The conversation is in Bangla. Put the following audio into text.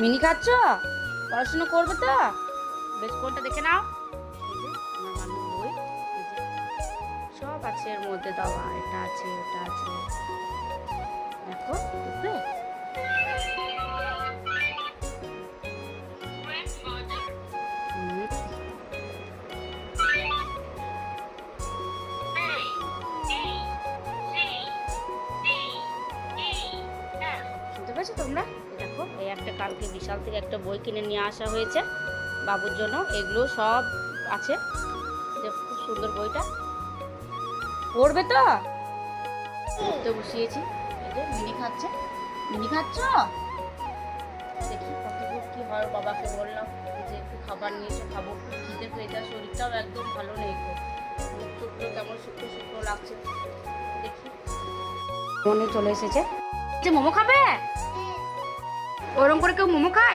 মিনি খাচ্ছ? পড়াশোনা করবে তো? বেশ, কোনটা দেখে নাও। এই যে আমার মানুষ বই, এই যে সব আছে এর মধ্যে দেওয়া, এটা আছে ওটা আছে। দেখো দেখবে? শুনতে পেয়েছো তোমরা? দেখো, এই একটা কালকে বিশাল থেকে একটা বই কিনে নিয়ে আসা হয়েছে বাবুর জন্য। এগুলো সব আছে। দেখো খুব সুন্দর বইটা। পড়বে তো? পড়তে বসিয়েছি। এই যে মিনি খাচ্ছে। মিনি খাচ্ছ? দেখি কতদূর কি হয়। বাবাকে বললাম যে একটু খাবার নিয়েছো, খাবো। খুব খিদে পেয়েছে, শরীরটাও একদম ভালো নেই। মুখ টুকরো কেমন শুকনো শুকনো লাগছে। দেখি মনে চলে এসেছে যে মোমো খাবে। ওরম করে কেউ মোমো খায়?